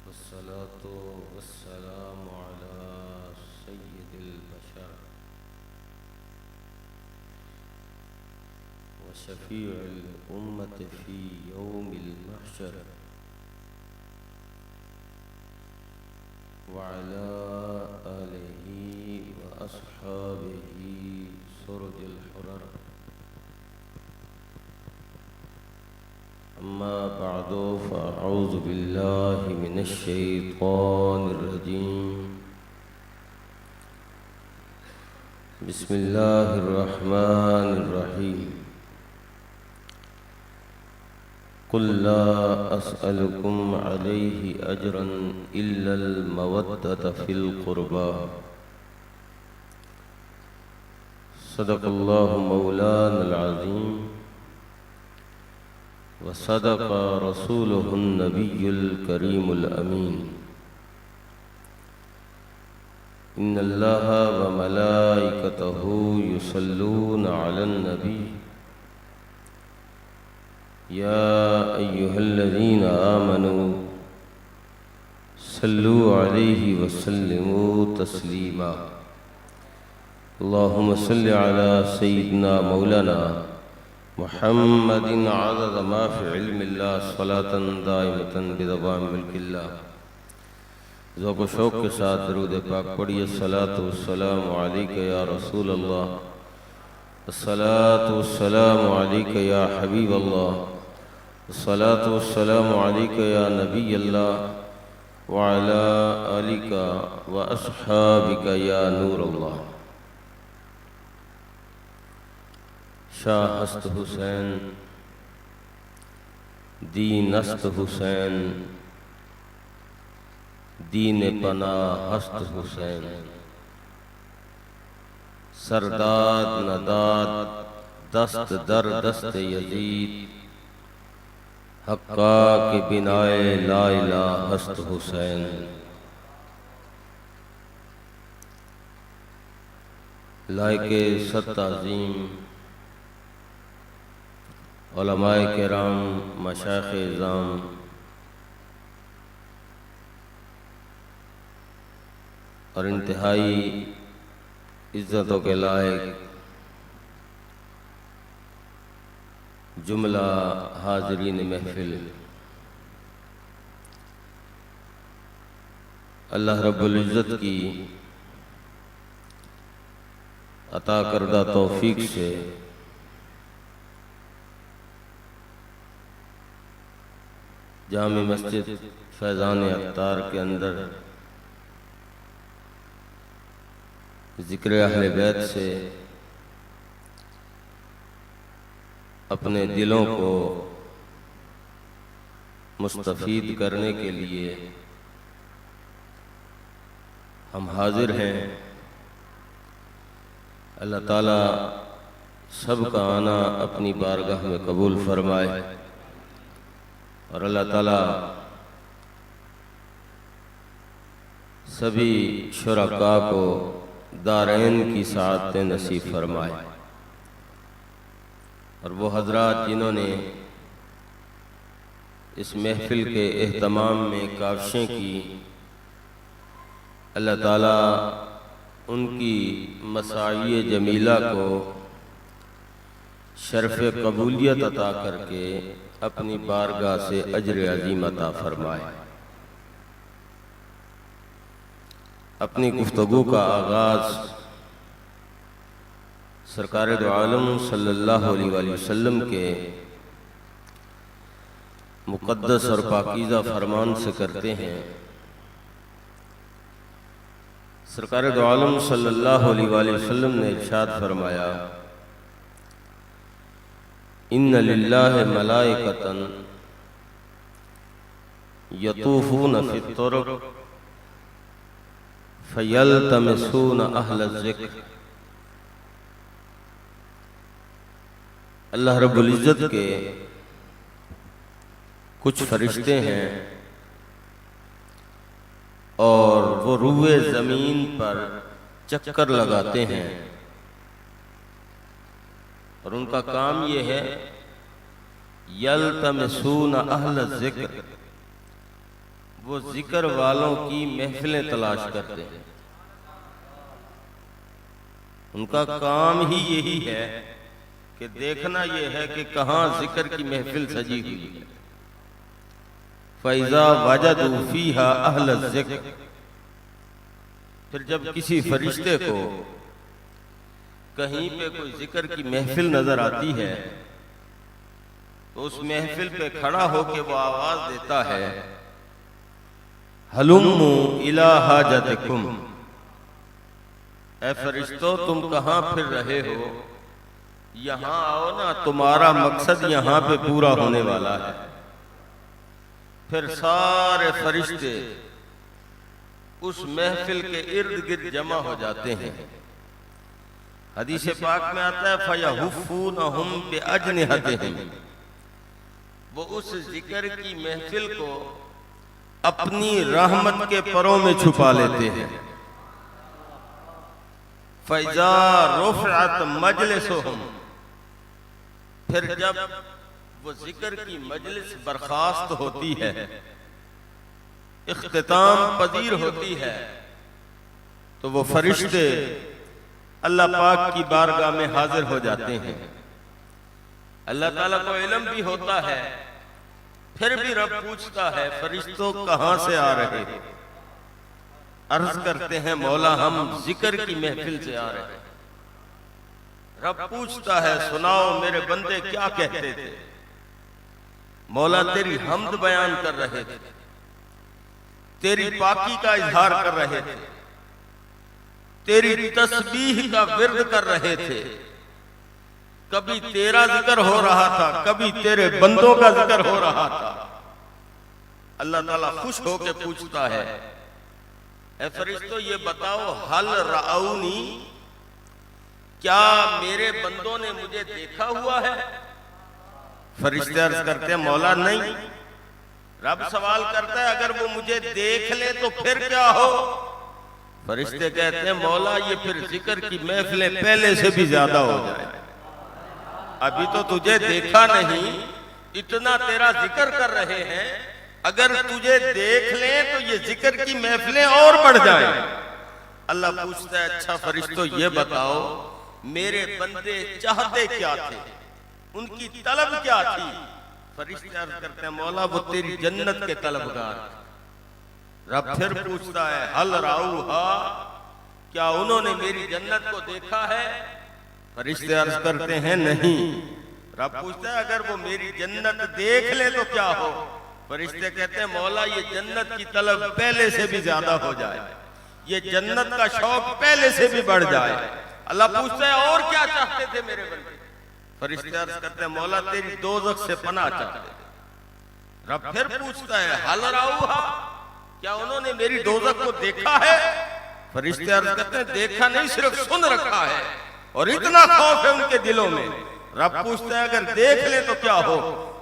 वस्सलातु वस्सलामु अला सय्यिदिल बशर व शफीउल उम्मति फ़ी यौमिल महशर व अला आलिहि व अस्हाबिहि सुरदिल हुरर। अम्मा बअदु फ़अऊज़ु बिल्लाहि मिनश शैतानिर रजीम। बिस्मिल्लाहिर रहमानिर रहीम। कुल ला अस्अलुकुम अलैहि अजरन इल्लल मवद्दत फिल क़ुरबा। सदक़ल्लाहु मौलानल अज़ीम व सदक़ रसूलुहुन नबियुल करीमुल अमीन। इन्नल्लाहा व मलाइकतहु युसल्लूना अलन नबी या अय्युहल्लज़ीना आमनू सल्लु अलैहि व सल्लिमू तस्लीमा। अल्लाहुम्मा सल्लि अला सय्यिदिना मौलाना मुहम्मदिन अदद मा फ़ी इल्मिल्लाह सलातन दाइमतन बिदवाम मुल्किल्लाह। ज़ौक़ व शौक़ के साथ दरूद पाक पढ़िए। सलातु वस्सलामु अलैका या रसूल अल्लाह, अस्सलातु वस्सलामु अलैका या हबीब अल्लाह, अस्सलातु वस्सलामु अलैका या नबी अल्लाह व अला आलिका व अस्हाबिका या नूर अल्लाह। शाह हस्त हुसैन दीन अस्त हुसैन दीन पना हस्त हुसैन। सरदाद नदाद दस्त दर दस्त यजीद हक्का के बिनाए ला इलाहा हस्त हुसैन। लायके सत्त अज़ीम उलमाए किराम मशाइख़ इज़ाम और इंतहाई इज़्ज़तों के लायक जुमला हाज़रीन महफिल, अल्लाह रब्बुल इज़्ज़त की अता करदा तौफ़ीक से जामे मस्जिद फैज़ान अख्तार के अंदर ज़िक्र अहले बैत से अपने दिलों को मुस्तफ़ीद करने के लिए हम हाजिर हैं। अल्लाह ताला सबका आना अपनी बारगाह में कबूल फरमाए और अल्लाह ताला सभी शुरका को दारैन की साअतें नसीब फरमाए। और वो हजरात जिन्होंने इस महफिल के एहतमाम में काविशें की, अल्लाह ताला उनकी मसाई जमीला को शर्फ़ कबूलियत अता करके अपनी बारगाह से अजर अज़ीम अता फरमाए। अपनी गुफ्तगू का आगाज़ सरकार दो आलम सल्लल्लाहु अलैहि वसल्लम के मुक़द्दस और पाकीज़ा फरमान से करते हैं। सरकार दो आलम सल्लल्लाहु अलैहि वसल्लम ने इरशाद फरमाया, इन्न लिल्लाहि मलाइकतन यतूफून फित्तुरुक़ फयल्तमिसून अहल ज़िक्र। अल्लाह रब्बुल इज़्ज़त के कुछ फरिश्ते हैं और वो रूए ज़मीन पर चक्कर लगाते हैं और उनका काम ये है यल्तमिसून अहल ज़िक्र, वो जिक्र वालों की महफिलें तलाश करते हैं। उनका काम ही यही है कि देखना यह है कि कहां जिक्र की महफिल सजी हुई है। फैजा वजदू फीहा अहल ज़िक्र, फिर जब किसी फरिश्ते को कहीं पे कोई जिक्र की महफिल नजर आती है तो उस महफिल पे खड़ा होके वो आवाज देता है, हलुम्मु इला हाजतिकुम, ऐ फरिश्तों तुम कहां फिर रहे हो, यहां आओ ना, तुम्हारा मकसद यहां पे पूरा होने वाला है। फिर सारे फरिश्ते उस महफिल के इर्द गिर्द जमा हो जाते हैं। हदीस पाक में आता है फयहुफ़ूनहुम बिअजनिहतिहिम, वो उस जिक्र की महफिल को अपनी रहमत के परों में छुपा लेते हैं। फैजा रुफ़अत मजलिसुहुम, फिर जब वो जिक्र की मजलिस बर्खास्त होती है, इख्तिताम पजीर होती है, तो वो फरिश्ते अल्लाह पाक की बारगाह में हाजिर हो जाते हैं। अल्लाह ताला को इल्म भी होता है, फिर भी रब पूछता है फरिश्तों कहां से आ रहे हो। अर्ज करते हैं मौला हम जिक्र की महफिल से आ रहे हैं। रब पूछता है सुनाओ मेरे बंदे क्या कहते थे। मौला तेरी हम्द बयान कर रहे थे, तेरी पाकी का इजहार कर रहे थे, तेरी तस्बीह का विर्द कर रहे थे। कभी तेरा जिक्र हो रहा था, कभी तेरे बंदों का जिक्र हो रहा था। अल्लाह ताला खुश होकर पूछता है, ऐ फरिश्तों ये बताओ हल राउनी, क्या मेरे बंदों ने मुझे देखा हुआ है। फरिश्ते अर्ज करते हैं मौला नहीं। रब सवाल करता है अगर वो मुझे देख ले तो फिर क्या हो। फरिश्ते कहते हैं मौला ये फिर जिक्र की महफिलें पहले से भी ज्यादा हो जाए। अभी तो तुझे देखा नहीं, इतना तेरा जिक्र कर रहे हैं, अगर तुझे देख ले तो ये जिक्र की महफिलें और बढ़ जाएं। अल्लाह पूछता है अच्छा फरिश्तों ये बताओ मेरे बंदे चाहते क्या थे, उनकी तलब क्या थी। फरिश्ते अर्ज करते हैं मौला वो तेरी जन्नत के तलबगार। रब फिर पूछता है हल राऊहा, क्या उन्होंने मेरी जन्नत को देखा है। फरिश्ते अर्ज करते हैं नहीं। रब पूछता है अगर वो मेरी जन्नत देख ले तो क्या हो। फरिश्ते कहते हैं मौला ये जन्नत की तलब पहले से भी ज्यादा हो जाए, ये जन्नत का शौक पहले से भी बढ़ जाए। अल्लाह पूछता है और क्या चाहते थे मेरे बंदे। फरिश्ते अर्ज करते हैं मौला तेरी दोज़ख से पनाह चाहते थे। रब फिर पूछता है हल राऊहा, क्या उन्होंने मेरी दोज़ख को देखा है। फरिश्ते अर्ज करते हैं देखा नहीं सिर्फ सुन रखा है, और इतना खौफ है उनके दिलों में। रब पूछता है अगर देख ले तो क्या हो।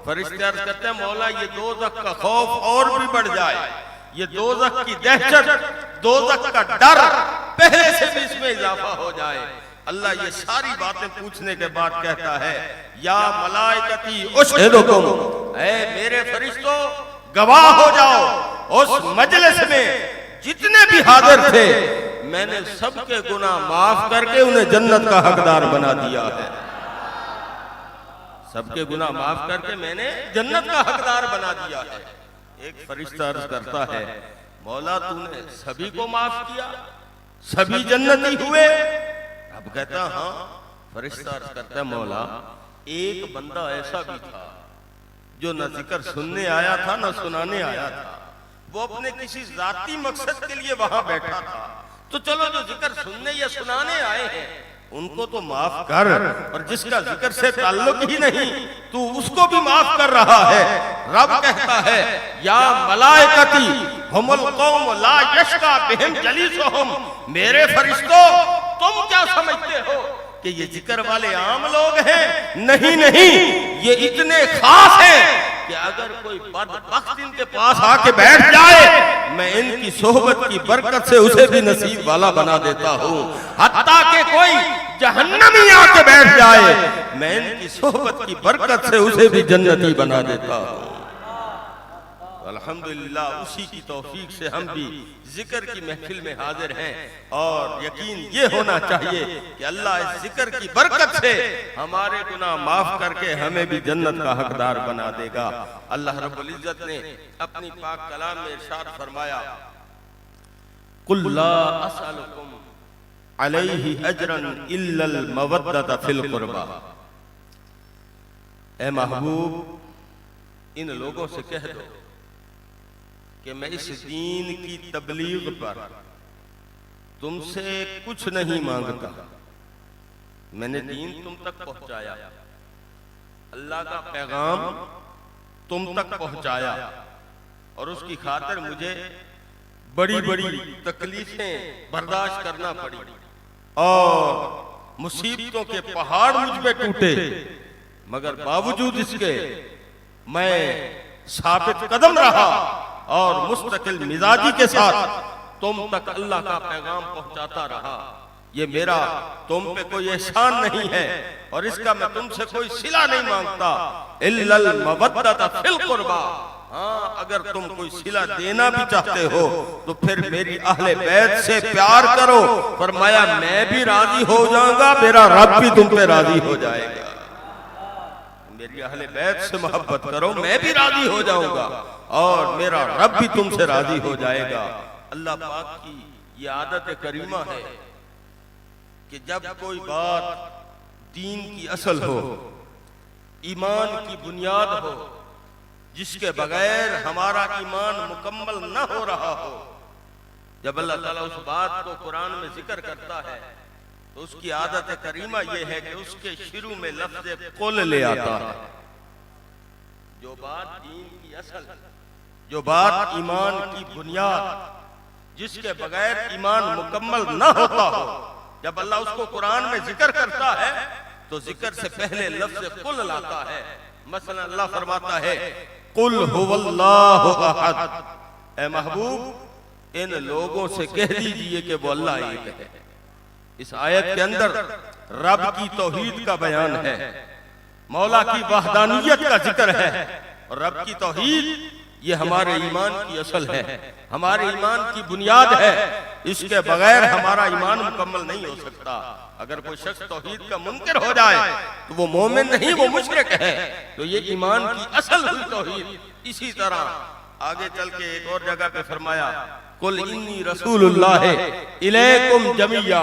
फरिश्ते अर्ज करते हैं मौला ये दोज़ख का खौफ और भी बढ़ जाए, ये दोज़ख की दहशत, दोज़ख का डर पहले से भी इसमें इजाफा हो जाए। अल्लाह ये सारी बातें पूछने के बाद कहता है या मलाइकती उशहिदुकुम, ऐ मेरे फरिश्तों गवाह हो जाओ उस मजलिस में जितने भी हाजिर थे मैंने सबके गुनाह माफ करके उन्हें जन्नत का हकदार बना दिया है। सबके गुनाह माफ करके मैंने जन्नत का हकदार बना दिया है। एक फरिश्ता अर्ज करता है मौला तूने सभी को माफ किया, सभी जन्नती हुए। अब कहता हाँ। फरिश्ता अर्ज करता है मौला एक बंदा ऐसा भी था जो न जिक्र सुनने आया था न सुनाने आया था, वो अपने किसी जाती मकसद के लिए वहां बैठा था। तो चलो जो जिक्र सुनने या सुनाने आए हैं उनको तो माफ कर, और जिसका जिक्र से ताल्लुक ही नहीं तू उसको भी माफ कर रहा है। रब कहता है या मलाइकती हुमुल कौम ला यशका बिहिम जलीसुहुम, मेरे फरिश्तों तुम क्या समझते हो कि ये जिक्र वाले आम लोग हैं। नहीं नहीं, ये इतने खास हैं कि अगर कोई बदबख्त इनके पास आके बैठ जाए मैं इनकी सोहबत की बरकत से उसे भी नसीब वाला बना देता हूँ। हत्ता के कोई जहन्नमी आके बैठ जाए मैं इनकी सोहबत की बरकत से उसे भी जन्नती बना देता हूँ। अल्हम्दुलिल्लाह उसी की तौफीक से हम भी जिक्र की महफिल में हाजिर हैं और यकीन ये होना चाहिए कि अल्लाह इस जिक्र की बरकत से हमारे गुनाह माफ करके हमें भी जन्नत का हकदार बना देगा। अल्लाह रब्बुल इज्जत ने अपनी पाक कलाम में इरशाद फरमाया, कुल ला असअलुकुम अलैहि अजरन इल्लल मवद्दत फिल कुर्बा। ए महबूब इन लोगों से कह दो कि मैं इस दीन की तबलीग पर तुमसे कुछ नहीं मांगता। मैंने दीन तुम तक पहुंचाया, अल्लाह का पैगाम तुम तक पहुंचाया और उसकी खातिर मुझे बड़ी बड़ी तकलीफें बर्दाश्त करना पड़ी और मुसीबतों के पहाड़ मुझ पे टूटे, मगर बावजूद इसके मैं साबित कदम रहा और मुस्तकिल मिजाजी के साथ तुम तक अल्लाह का पैगाम पहुंचाता रहा। ये मेरा तुम पे कोई एहसान नहीं है और इसका मैं तुमसे कोई सिला नहीं मांगता, इल्लल मवद्दत फिल कुर्बा। हाँ, अगर तुम कोई सिला देना भी चाहते हो तो फिर मेरी अहले बैत से प्यार करो। फरमाया मैं भी राजी हो जाऊंगा, मेरा रब भी तुम पे राजी हो जाएगा। मेरी अहले बैत से मोहब्बत करो, मैं भी राजी हो जाऊंगा और मेरा रब भी तुमसे राजी हो जाएगा। अल्लाह पाक की ये आदत करीमा है कि जब कोई बात दीन की असल हो, ईमान की बुनियाद हो, जिसके बगैर हमारा ईमान मुकम्मल न हो रहा हो, जब अल्लाह ताला उस बात को कुरान में जिक्र करता है तो उसकी आदत करीमा यह है कि उसके शुरू में लफ्ज़ कुल ले आता है। जो बात दीन की असल, जो बात ईमान की बुनियाद, जिसके बगैर ईमान मुकम्मल न होता हो, जब अल्लाह उसको कुरान में जिक्र करता है तो जिक्र से पहले लफ्ज़ कुल लाता है। मसलन अल्लाह फरमाता है कुल हुवल्लाहु अहद। ए महबूब इन लोगों से कह दीजिए कि वो अल्लाह एक है। इस आयत के अंदर रब की तौहीद का बयान है, मौला की वहदानियत का जिक्र है और रब की तौहीद ये हमारे ईमान की असल है, हमारे ईमान की बुनियाद है। इसके बगैर हमारा ईमान मुकम्मल नहीं हो सकता। अगर कोई शख्स तौहीद का मुनकर हो जाए तो वो मोमिन नहीं, वो मुशरिक है। तो ये ईमान की असल हुई तौहीद। इसी तरह आगे चल के एक और जगह पे फरमाया कुल इन्नी रसूलुल्लाह इलैकुम जमिया।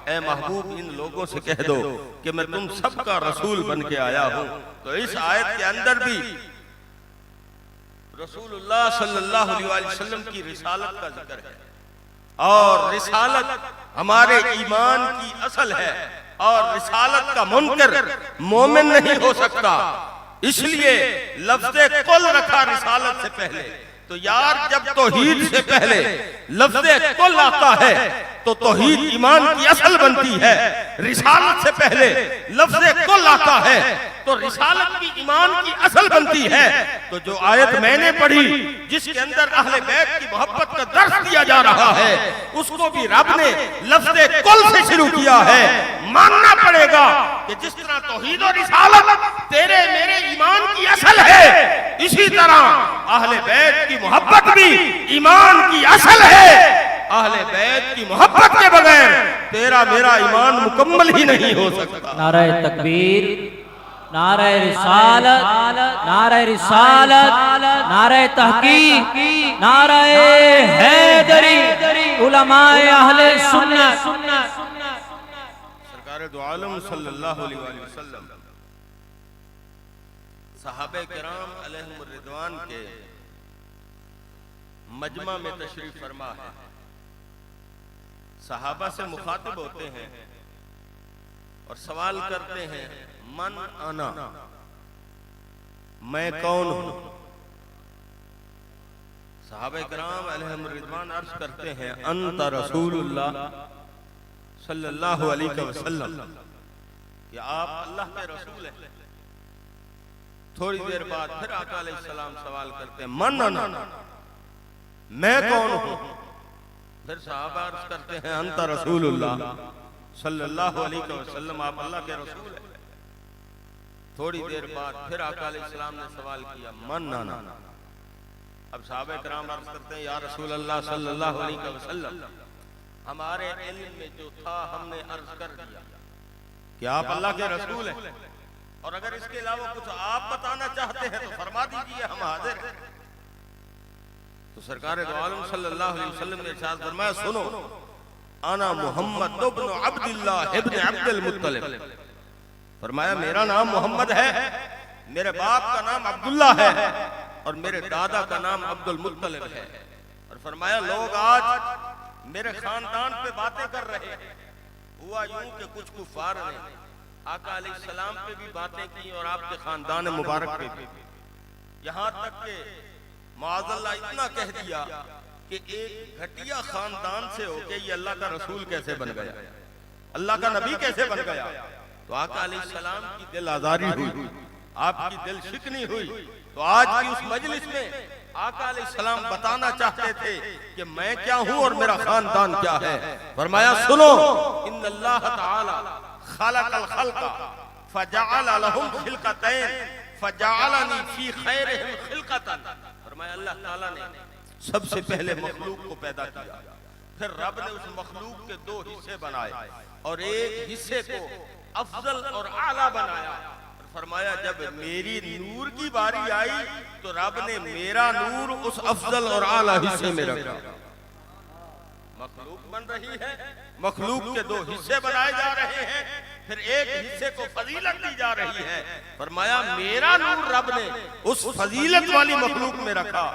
ए महबूब इन लोगों से कह दो कि मैं तुम सबका रसूल बन के आया हूं। तो इस आयत के अंदर भी रसूलुल्लाह सल्लल्लाहु अलैहि वसल्लम की रिसालत का जिक्र है और रिसालत हमारे ईमान की असल है और रिसालत का मुनकर मोमिन नहीं हो सकता। इसलिए लफ्ज़ कुल रखा रिसालत से पहले। तो यार जब तौहीद से पहले लफ्ज़ कुल आता है तो तौहीद ईमान की असल बनती है। रिसालत से पहले लफ्ज़ कुल आता है तो रिसालत की ईमान की असल बनती है। तो जो आयत मैंने पढ़ी जिसके अंदर अहले बैत की मोहब्बत का दर्स दिया जा रहा है, उसको भी रब ने लफ्ज़ कुल से शुरू किया है। मानना पड़ेगा कि जिस तरह तौहीद और रिसालत तेरे मेरे ईमान की असल है, इसी तरह अहले बैत की मोहब्बत भी ईमान की असल है। अहले बैत की मोहब्बत के बगैर तेरा मेरा ईमान मुकम्मल ही नहीं हो सकता। नारे तकबीर, नारे रिसालत, नारे रिसालत, नारे तहकीक, नारे हैदरी, उलमाए अहले सुन्नत। सरकार दो आलम सल्लल्लाहु अलैहि वसल्लम सहाबे किराम अलैहिम रिदवान के मजमा में तशरीफ फरमा है। सहाबा से मुखातिब होते हैं और सवाल करते हैं मन आना, मैं कौन हूं। सहाबे किराम अलैहिम रिदवान अर्ज करते हैं अंत रसूलुल्लाह सल्लल्लाहु अलैहि वसल्लम, कि आप अल्लाह के रसूल हैं। थोड़ी देर बाद फिर आका अलैहिस्सलाम सवाल करते हैं मन आना, मैं कौन हूं। फिर सहाबा अर्ज करते हैं अंत रसूलुल्लाह सल्लल्लाहु अलैहि वसल्लम, आप अल्लाह के रसूल हैं। थोड़ी देर बाद फिर आका अलैहिस्सलाम ने सवाल किया मन आना, अब साहबे कराम अर्ज करते हैं, या रसूल अल्लाह सल्लल्लाहु अलैहि वसल्लम, हमारे इल्म में जो था हमने अर्ज कर दिया कि आप अल्लाह के रसूल हैं, और अगर इसके अलावा कुछ आप बताना चाहते हैं तो फरमा दीजिए, हम हाजिर हैं। तो सरकार दो आलम सल्लल्लाहु अलैहि वसल्लम ने इरशाद फरमाया, सुनो, आना मोहम्मद इब्न अब्दुल्लाह इब्न अब्दुल मुत्तलिब। फरमाया मेरा नाम मोहम्मद है, मेरे बाप का नाम अब्दुल्ला है और मेरे दादा का नाम अब्दुल मुत्तलिब है। और फरमाया लोग आज मेरे खानदान पे बातें कर रहे हैं। हुआ यूं कि कुछ कुफार ने आका अलैहिस्सलाम पे भी बातें की और आपके खानदान मुबारक पे भी, यहाँ तक के माअज़ल्लाह इतना कह दिया कि एक घटिया खानदान से होके ये अल्लाह का रसूल कैसे बन गया, अल्लाह का नबी कैसे बन गया। तो आका अलैहिस्सलाम की दिल आजारी हुई, आपकी दिल शिकनी हुई। तो आज की उस मजलिस में आका अलैहिस्सलाम बताना चाहते थे कि मैं क्या हूं और मेरा खानदान क्या है। फरमाया सुनो, इन्नल्लाह तआला खलक़ल खल्क़ा फजअल लहुम खिलक़तैन फजअलनी फी खैरिहिम खिलक़तन। फरमाया अल्लाह ताला ने सबसे पहले मखलूक को पैदा किया, फिर रब ने उस मखलूक के दो हिस्से बनाए और एक हिस्से को अफजल और आला बनाया। फरमाया जब मेरी नूर की बारी आई तो रब ने मेरा नूर उस अफजल और आला हिस्से में रखा। मखलूक बन रही है, मखलूक के दो हिस्से बनाए जा रहे हैं, फिर एक हिस्से को फजीलत दी जा रही है। फरमाया मेरा नूर रब ने उस फजीलत वाली मखलूक में रखा।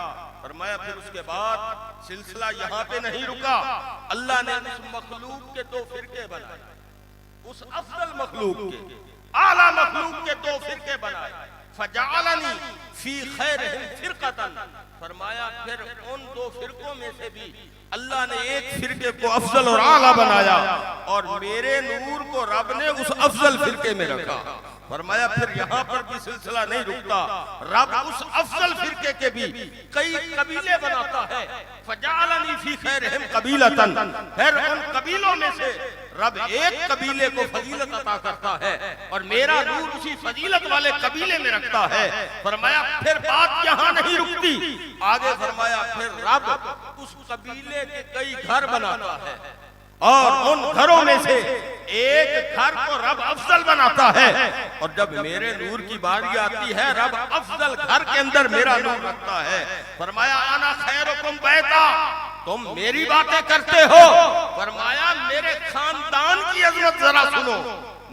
फरमाया फिर उसके बाद सिलसिला यहाँ पे नहीं रुका, अल्लाह ने उस मखलूक के दो फिरके बनाए, उस अफजल मखलूक के आला मखलूक के दो फिरके बनाए। फजअलनी फी खैरिहिम फिरक़तन। फरमाया फिर उन दो फिरकों में से भी अल्लाह ने एक फिरके को अफजल और आला बनाया और मेरे नूर को रब ने उस अफजल फिरके में रखा। फरमाया फिर यहाँ पर भी सिलसिला नहीं रुकता, रब उस अफजल फिरके के भी कई कबीले बनाता है। फजअलनी फी खैरिहिम कबीलतन। फिर उन कबीलों में से रब एक कबीले को फजीलत अता करता है और मेरा नूर उसी फजीलत वाले कबीले में रखता है। फरमाया फिर बात यहाँ नहीं रुकती, आगे फरमाया फिर रब उस कबीले के कई घर बनाता है और उन घरों में से एक घर को रब अफजल बनाता है। और जब मेरे नूर की बारी आती है रब अफजल घर के अंदर मेरा नूर रखता है। फरमाया आना खैरुकुम बैता, तुम मेरी बातें करते हो। फरमाया मेरे खानदान की अजमत जरा सुनो,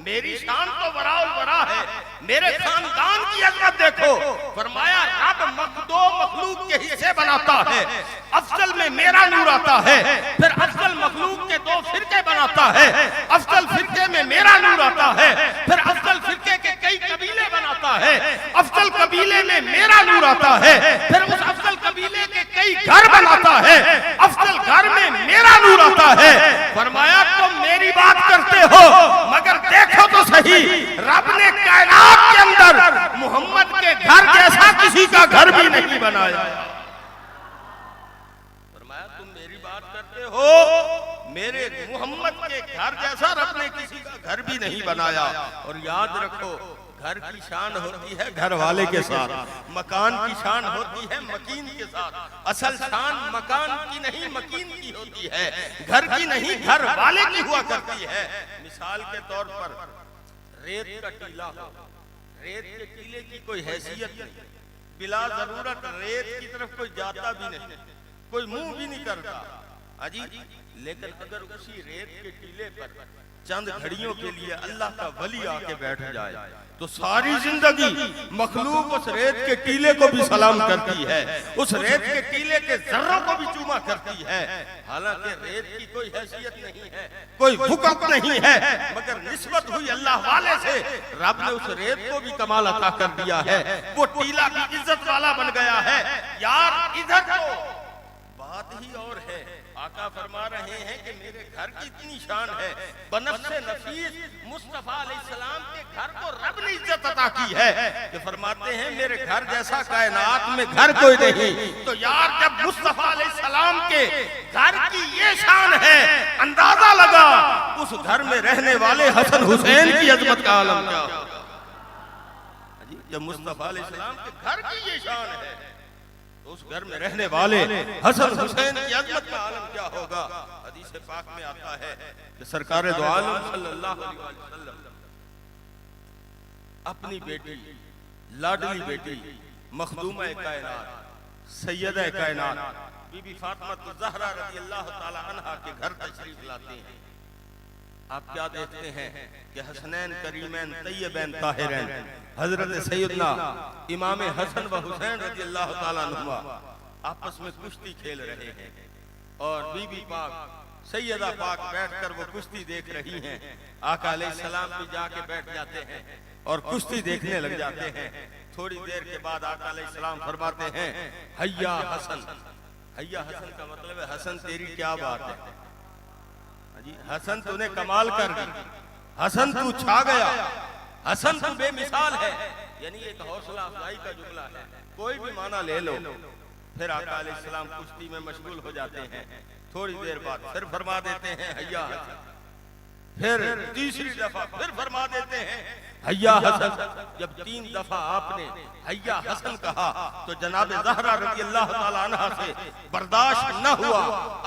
मेरी शान तो बराउल बरा है, मेरे खानदान की अजमत देखो। फरमाया रब दो मखलूक के हिस्से बनाता है, अफजल में मेरा नूर आता है, फिर अफजल मखलूक के दो फिरके बनाता है, अफजल फिरके में मेरा नूर आता है, फिर अफजल फिरके के कई कबीले बनाता है, अफजल कबीले में मेरा नूर आता है, फिर उस अफजल कबीले के कई घर बनाता है, अफजल घर में मेरा नूर आता है। फरमाया तुम मेरी बात करते हो मगर देखो तो सही, रब ने कायनात के अंदर मोहम्मद के घर जैसा किसी का घर भी नहीं बनाया। फरमाया तुम मेरी बात करते हो, मेरे मोहम्मद के घर जैसा रब ने किसी का घर भी नहीं बनाया। और याद रखो घर की शान होती है घर वाले के साथ, मकान की शान होती है मकीन के साथ। असल शान मकान की नहीं मकीन की होती है, घर की नहीं घर वाले की हुआ करती है। मिसाल के तौर पर रेत का टीला हो, रेत के टीले की कोई हैसियत नहीं, बिला जरूरत रेत की तरफ कोई जाता भी नहीं, कोई मुंह भी नहीं करता अजी। लेकिन अगर उसी रेत के टीले पर चंद घड़ियों के लिए अल्लाह का वली आके बैठ जाए तो सारी जिंदगी मखलूक उस रेत के टीले को भी सलाम करती है, उस रेत के टीले के जर्रों को भी चूमा करती है। हालांकि रेत की कोई हैसियत नहीं है, कोई हुक्म नहीं है, मगर निस्बत हुई अल्लाह वाले से रब ने उस रेत को भी कमाल अता कर दिया है, वो टीला भी इज्जत वाला बन गया है। यार इधर तो बात ही और है, आका फरमा रहे हैं कि मेरे घर की इतनी शान है, बनफ्से नफीस मुस्तफा अलैहिस्सलाम के घर को रब ने इज्जत अता की है कि फरमाते हैं मेरे घर जैसा कायनात में घर कोई नहीं। तो यार जब मुस्तफा अलैहिस्सलाम के घर की ये शान है, अंदाजा लगा उस घर में रहने वाले हसन हुसैन की अजमत का आलम क्या होगा। जब मुस्तफा अलैहिस्सलाम के घर की ये शान है तो उस घर में रहने वाले हसन हुसैन की अजमत का आलम क्या होगा। हदीस पाक में आता है कि सरकार दो आलम सल्लल्लाहु अलैहि वसल्लम अपनी बेटी, लाडली बेटी, मखदूमा कायनात, सैयदा कायनात बीबी फातिमा ज़हरा रज़ियल्लाहु ताला अन्हा के घर तशरीफ लाते हैं। आप क्या देखते हैं कि हसनैन करीमैन तैयबैन ताहिरैन हजरत सैयदना इमाम हसन व हुसैन रज़ियल्लाहु ताला अन्हुमा आपस में कुश्ती खेल रहे हैं और बीबी पाक सैयदा पाक बैठकर वो कुश्ती देख रही हैं। आका अलैहिस्सलाम भी जाके बैठ जाते हैं और कुश्ती देखने लग जाते हैं। थोड़ी देर के बाद आका अलैहिस्सलाम फरमाते हैं, हैया हसन। हैया हसन का मतलब है हसन तेरी क्या बात है जी, हसन तूने कमाल कर दी, हसन तू छा गया, हसन तू बेमिसाल है। यानी एक हौसला अफजाई का जुमला है, कोई भी माना ले लो। फिर आका अलैहिस्सलाम कुश्ती में मशगूल हो जाते हैं। थोड़ी देर बाद फिर फरमा देते हैं हैया हसन। फिर तीसरी दफा फिर फरमा देते हैं हैया हसन। जब 3 दफा आपने हैया हसन कहा तो जनाब ज़हरा रज़ियल्लाहु ताला अन्हा से बर्दाश्त न हुआ।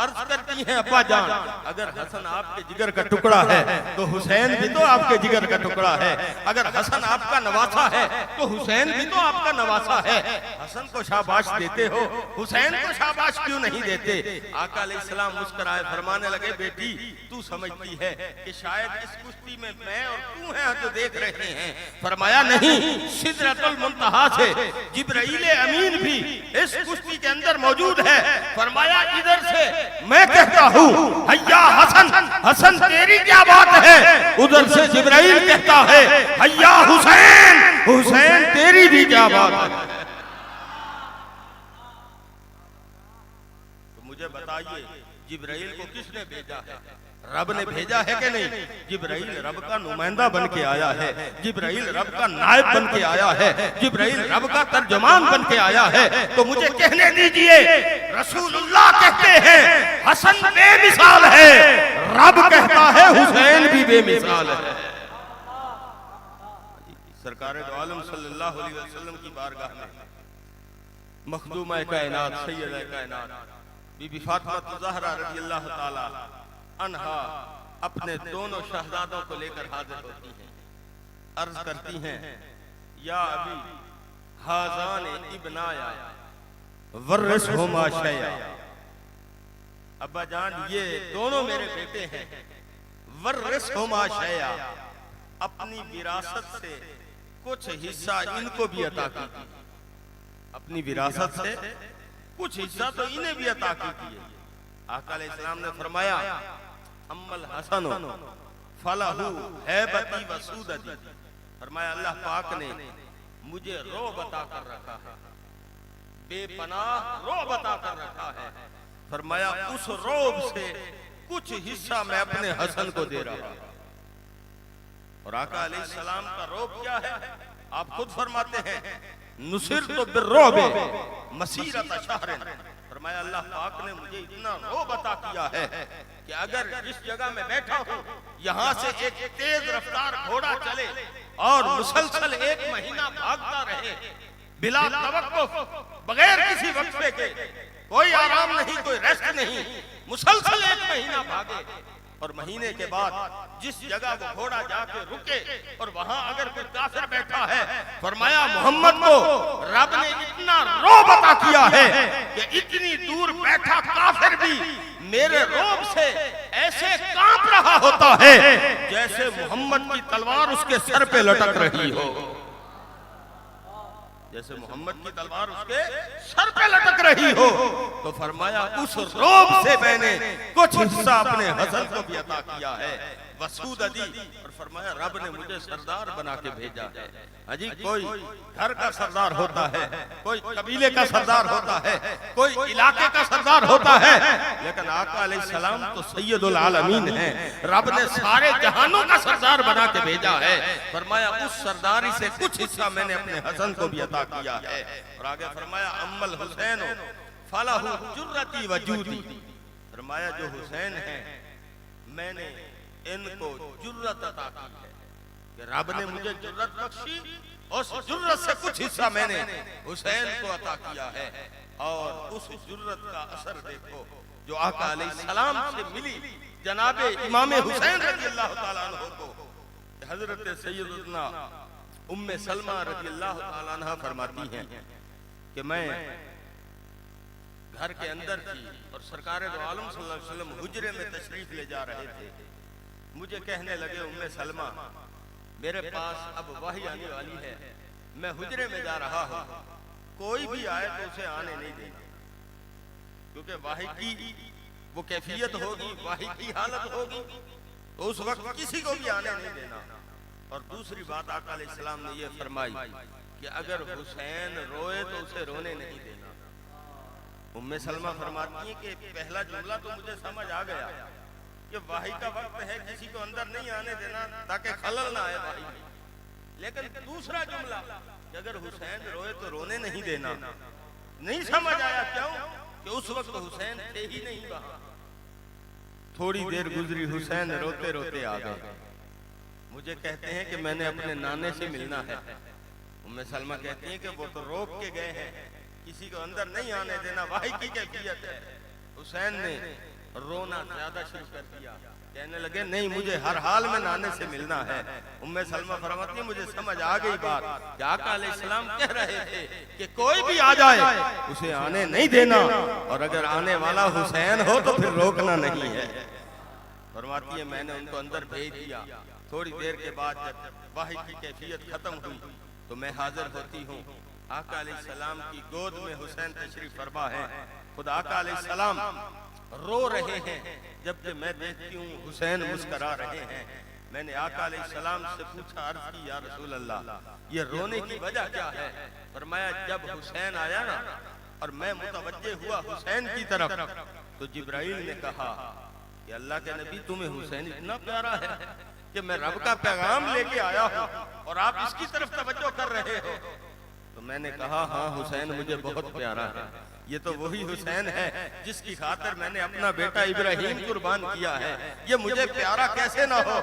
अर्ज करती हैं, अब्बा जान, अगर हसन आपके जिगर का टुकड़ा है तो हुसैन भी तो आपके जिगर का टुकड़ा है। अगर हसन आपका नवासा है तो हुसैन भी तो आपका नवासा है। हसन को शाबाश देते हो, हुसैन को शाबाश क्यों नहीं देते। आका अलैहिस्सलाम मुस्कुराए, फरमाने लगे, बेटी तू समझती है कि शायद इस कुश्ती में मैं और तू हैं जो देख रहे हैं। फरमाया नहीं, सिदरतुल मुंतहा से जिब्राइल अमीन भी इस कुश्ती के अंदर मौजूद है। फरमाया इधर से मैं कहता हूँ हैया हसन, हसन तेरी क्या बात है। उधर से जिब्राइल कहता है हैया हुसैन, हुसैन तेरी भी क्या बात है। तो मुझे बताइए जिब्राइल को किसने भेजा है? रब ने भेजा है कि नहीं? जिब्राइल रब का नुमाइंदा बन के आया है, जिब्राइल रब का नायब बन के आया है, जिब्राइल रब का तर्जुमान बन के आया है। तो मुझे कहने दीजिए, रसूलुल्लाह कहते हैं हसन बेमिसाल है, रब कहता है हुसैन भी बेमिसाल है। सरकार दो आलम सल्लल्लाहु अलैहि वसल्लम की बारगाह में मखदूमा कायनात सैयदा कायनात बीबी फातिमा ज़हरा रज़ियल्लाहु ताला अन्हा अपने दोनों शहजादों को लेकर हाजिर होती हैं। अर्ज करती हैं, या अभी हाजान इब्नाया वर्रिसहुमा शैया। अब्बा जान ये दोनों मेरे बेटे हैं, वर्रिसहुमा शैया, अपनी विरासत से कुछ हिस्सा इनको भी अता कीजिए। अपनी विरासत से कुछ हिस्सा तो इन्हें भी अता कीजिए। आका अलैहिस्सलाम ने फरमाया, अम्मल हसन फलहु हैबती व सूदती। फरमाया अल्लाह पाक ने मुझे रोब अता कर रखा है, बेपनाह रोब अता कर रखा है। फरमाया उस रोब से कुछ हिस्सा मैं अपने हसन को दे रहा हूं। और आका अलैहिस्सलाम का रोब क्या है? आप खुद फरमाते हैं, नुसिरतु बिर्रुब मसीरत शहरिन। फरमाया अल्लाह पाक ने मुझे इतना रोब अता किया है कि अगर जिस जगह में बैठा हूँ यहाँ से एक तेज रफ्तार घोड़ा चले और मुसलसल 1 महीना भागता रहे बिला तवक्कुफ, बगैर किसी वक्फे के, कोई आराम नहीं, कोई रेस्ट नहीं, मुसलसल 1 महीना भागे और महीने के बाद जिस जगह वो घोड़ा जाके रुके और वहां अगर कोई काफिर बैठा है, फरमाया मोहम्मद को रब ने इतना रोब अता किया है कि इतनी दूर बैठा काफिर भी मेरे रोब से ऐसे कांप रहा होता है जैसे मोहम्मद की तलवार उसके सर पे लटक रही हो। जैसे मोहम्मद की तलवार उसके सर पे लटक रही हो। तो फरमाया उस रोब से मैंने कुछ हिस्सा अपने हसन को भी अता किया है, वसूदती। और फरमाया रब ने मुझे सरदार बना के भेजा है। अजी कोई घर का सरदार होता है, कोई कबीले का सरदार होता है, कोई इलाके का सरदार होता है, लेकिन आका अलैहिस्सलाम तो सैयदुल आलमीन है। रब ने सारे जहानों का सरदार बना के भेजा है। फरमाया उस सरदारी से कुछ हिस्सा मैंने अपने हसन को भी अता किया है। और आगे फरमाया अम्मल हुसैन फलहु जुर्रती वजूदी। फरमाया जो हुसैन है मैंने इनको जुर्रत अता की है कि रब ने मुझे जुर्रत बख्शी उस जुर्रत से कुछ हिस्सा मैंने हुसैन को अता किया है। और उस जुर्रत का असर देखो जो आका अलैहिस्सलाम से मिली जनाबे इमाम हुसैन रज़ियल्लाहु ताला अन्हु को। हजरत सैयदना उम्मे सलमा रज़ियल्लाहु ताला अन्हा फरमाती हैं कि मैं घर के अंदर थी और सरकार दो आलम सल्लल्लाहु अलैहि वसल्लम हुजरे में तशरीफ ले जा रहे थे। मुझे कहने लगे, उम्मे सलमा मेरे पास अब वही आने वाली है, मैं हुजरे में जा रहा हूँ, कोई भी आए तो उसे आने नहीं देना, क्योंकि वाही की वो कैफियत होगी, वाही की हालत होगी, तो उस वक्त किसी को भी आने नहीं देना। और दूसरी बात आका अलैहिस्सलाम ने ये फरमाई कि अगर हुसैन रोए तो उसे रोने नहीं देना। उम्मे सलमा फरमाती है कि पहला जुमला तो मुझे समझ आ गया कि वाही का वक्त है, किसी को अंदर नहीं आने देना ताकि खलल ना आए वाही में। लेकिन दूसरा जुमला कि अगर हुसैन रोए तो रोने नहीं देना, नहीं समझ आया। क्यों? कि उस वक्त हुसैन थे ही नहीं वहां। थोड़ी देर गुजरी, हुसैन रोते रोते आ गए। मुझे कहते हैं कि मैंने अपने नाने से मिलना है। उम्मे सलमा कहती हैं कि वो तो रोक के गए हैं, किसी को अंदर नहीं आने देना, वाही की कैफियत है। हुसैन ने रोना ज्यादा शुरू कर दिया, कहने लगे नहीं, मुझे हर हाल में नाने से मिलना है। उम्मे सलमा फरमाती है मुझे समझ आ गई बात कि आका अलैहिस्सलाम कह रहे थे कि कोई भी आ जाए उसे आने नहीं देना, और अगर आने वाला हुसैन हो तो फिर रोकना नहीं है। फरमाती है मैंने उनको अंदर भेज दिया। थोड़ी देर के बाद जब वाही की कैफियत खत्म हुई तो मैं हाजिर होती हूँ। आका अलैहिस्सलाम की गोद में हुसैन तशरीफ फरमा है। खुद आका अलैहिस्सलाम रो रहे हैं, जबकि मैं देखती हूँ हुसैन मुस्करा रहे हैं। मैंने आका अलैहिस्सलाम से पूछा, अर्ज़ की या रसूल अल्लाह ये रोने की वजह क्या है? फरमाया जब हुसैन आया ना और मैं मुतवज्जे हुआ हुसैन की तरफ तो जिब्राइल ने कहा कि अल्लाह के नबी तुम्हें हुसैन इतना प्यारा है कि मैं रब का पैगाम लेके आया हूँ और आप इसकी तरफ तवज्जो कर रहे हो। तो मैंने कहा हाँ हुसैन मुझे बहुत प्यारा है, ये तो वही हुसैन है जिसकी खातिर मैंने अपना बेटा इब्राहिम कुर्बान किया है, ये मुझे प्यारा कैसे ना हो।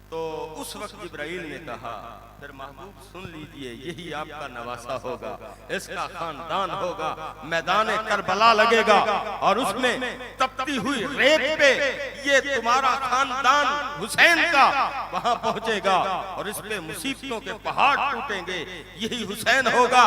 तो उस वक्त जिब्राइल ने कहा फिर महबूब सुन लीजिए, यही आपका नवासा होगा, इसका खानदान होगा, मैदान करबला लगेगा और उसमें तपती हुई रेत पे ये तुम्हारा खानदान हुसैन का वहां पहुंचेगा और इस पे मुसीबतों के पहाड़ टूटेंगे। यही हुसैन होगा,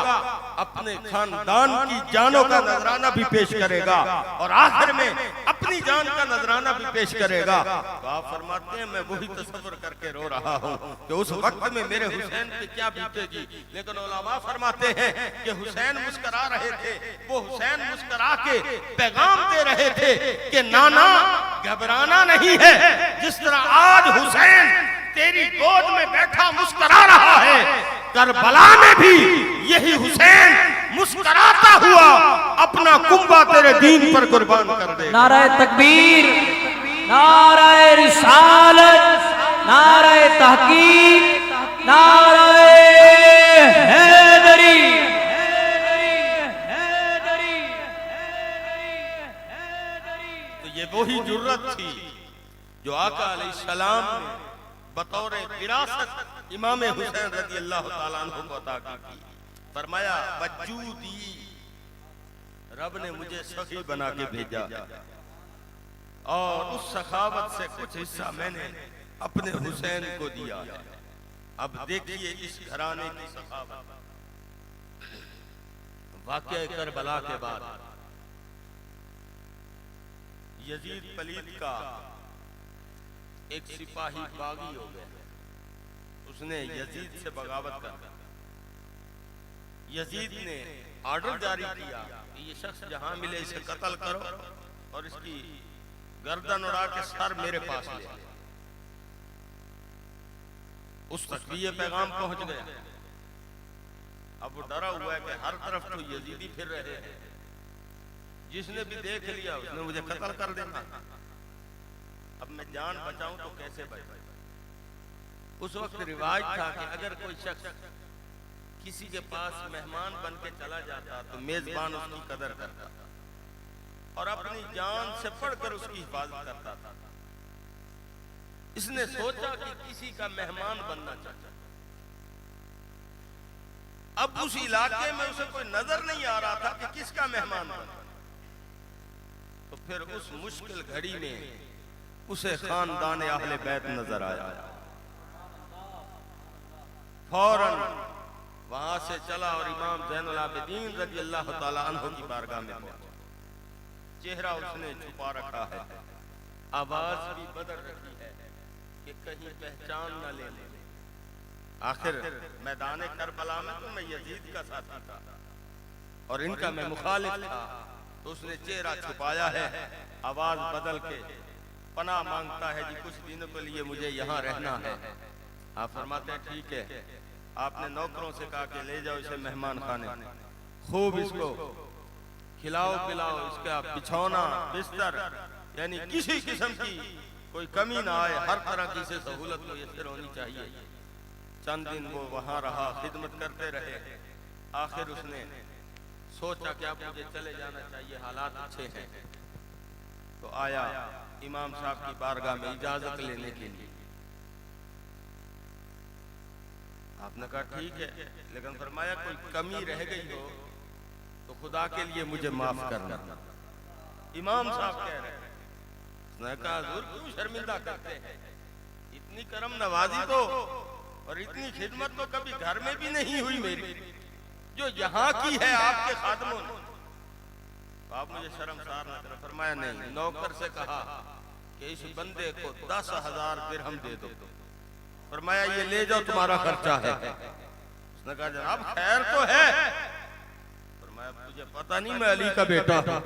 अपने खानदान की जानों का नजराना भी पेश करेगा और आखिर में अपनी जान का नजराना भी पेश करेगा। तो आप फरमाते हैं मैं वही तसव्वुर करके रो रहा हूँ कि उस वक्त में मेरे हुसैन पे क्या बीतेगी। लेकिन उलमा फरमाते हैं कि हुसैन मुस्करा रहे थे, वो हुसैन मुस्करा के पैगाम दे रहे थे कि नाना घबराना नहीं है, जिस तरह आज हुसैन तेरी गोद में बैठा मुस्करा रहा है, करबला में भी यही हुसैन मुस्कराता हुआ अपना कुंबा तेरे दीन पर कुर्बान कर देगा। नारे तकबीर, नारे रिसालत, नारे तहकीक, नारे हैदरी। तो ये वही जुर्रत थी जो आका अलैहिस्सलाम ने बतौर विरासत इमाम हुसैन रज़ियल्लाहु ताला अन्हु को अता की। फरमाया वजूदी, रब ने मुझे सखी बना के भेजा और उस सखावत से कुछ हिस्सा मैंने अपने हुसैन को दिया है। अब देखिए इस घराने की सखावत। वाक़या करबला के बाद यजीद पलीद का एक सिपाही बागी हो गया, उसने यजीद से बगावत कर दी। यजीद ने ऑर्डर जारी किया कि ये शख्स जहां मिले इसे कत्ल करो और इसकी गर्दन उड़ा के सर मेरे पास ले। उस तक भी ये पैगाम पहुंच गया। अब वो डरा हुआ है कि हर तरफ तो यजीदी फिर रहे हैं, जिसने भी देख लिया उसने मुझे कत्ल कर देना। अब मैं जान बचाऊं तो कैसे बचाऊं? उस वक्त रिवाज था कि अगर कोई शख्स किसी के पास मेहमान बन के चला जाता तो मेजबान उसकी कदर करता और अपनी जान से बढ़कर उसकी हिफाजत करता था। इसने सोचा कि किसी का मेहमान बनना चाहता, अब उस इलाके में उसे कोई नजर नहीं आ रहा था कि किसका मेहमान बना। तो फिर उस मुश्किल घड़ी में उसे खानदान अहले बैत नजर आया। फौरन वहां से चला और इमाम ज़ैनुल आबिदीन रज़ी अल्लाह ताला अन्हु की बारगाह में पहुंचा। चेहरा उसने छुपा रखा है, आवाज भी बदल रखी है कि कहीं पहचान न ले। आखिर मैदान करबला में तो मैं यजीद का साथी था और इनका मैं मुखालिफ था, तो उसने चेहरा छुपाया है, आवाज बदल के पनाह मांगता है जी कुछ दिनों के लिए मुझे यहाँ रहना है। आप फरमाते हैं ठीक है। आपने नौकरों से कहा कि ले जाओ इसे मेहमान खाने, खूब इसको खिलाओ पिलाओ, इसका बिछौना बिस्तर यानी किसी किस्म की कोई कमी ना आए, हर तरह की इसे सहूलत मुयस्सर होनी चाहिए। चंद दिन वो वहां रहा, खिदमत करते रहे। आखिर उसने सोचा कि अब मुझे चले जाना चाहिए, हालात अच्छे हैं। तो आया इमाम साहब की बारगाह में इजाजत लेने के लिए। आपने कहा ठीक है, लेकिन फरमाया कोई कमी रह गई हो तो खुदा के लिए मुझे माफ करना। इमाम साहब कह रहे हैं। उसने कहा हुजूर क्यों शर्मिंदा करते हैं, इतनी करम नवाजी तो और इतनी खिदमत तो कभी घर में भी नहीं हुई मेरी, जो यहाँ की है आपके खादमों ने। तो आप मुझे शर्मसार न करें। फरमाया नहीं, नौकर से कहा कि इस बंदे को 10,000 दिरहम दे दो। फरमाया ये ले जाओ, तुम्हारा खर्चा है। उसने कहा जनाब खैर तो है। फरमाया तुझे पता नहीं मैं अली का बेटा हूं,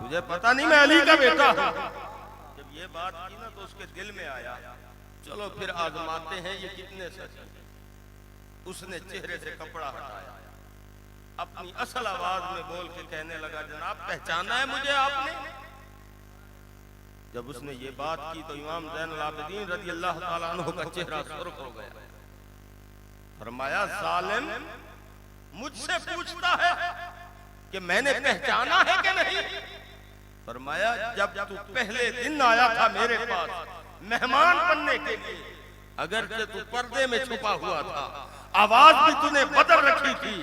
तुझे पता नहीं मैं अली का बेटा हूं। जब ये बात की ना तो उसके दिल में आया चलो फिर आजमाते हैं ये कितने सच हैं। उसने चेहरे से कपड़ा हटाया, अपनी असल आवाज में बोल के कहने लगा जनाब पहचाना है मुझे आपने। जब उसने ये बात की तो इमाम ज़ैनुल आबिदीन रज़ी अल्लाह ताला अन्हु का चेहरा सुर्ख हो गया। फरमाया जालिम मुझसे पूछता है कि मैंने पहचाना है कि नहीं। फरमाया जब तू पहले दिन आया था मेरे पास मेहमान बनने के लिए, अगर तू पर्दे में छुपा हुआ था, आवाज भी तूने बदल रखी थी,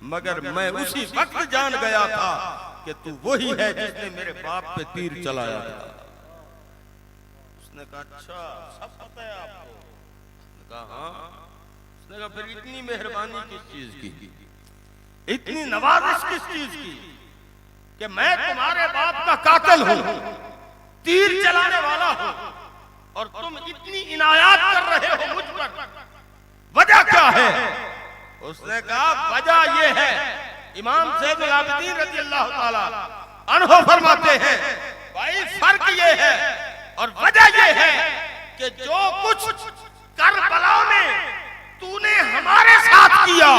मगर मैं उसी वक्त जान गया था कि तू वही है जिसने मेरे बाप पे तीर चलाया था। उसने कहा अच्छा सब पता है आपको? उसने कहा हाँ। उसने कहा फिर इतनी मेहरबानी किस चीज की, इतनी नवाजिश किस चीज की कि मैं तुम्हारे बाप का कातिल हूं, तीर चलाने वाला हूं और तुम इतनी इनायात कर रहे हो मुझ पर, वजह क्या है? उसने कहा वजह ये है, इमाम ज़ैनुल आबिदीन रज़ी अल्लाह ताला अन्हु फरमाते हैं भाई फर्क ये है और वजह ये है कि जो कुछ करबला में तूने हमारे साथ किया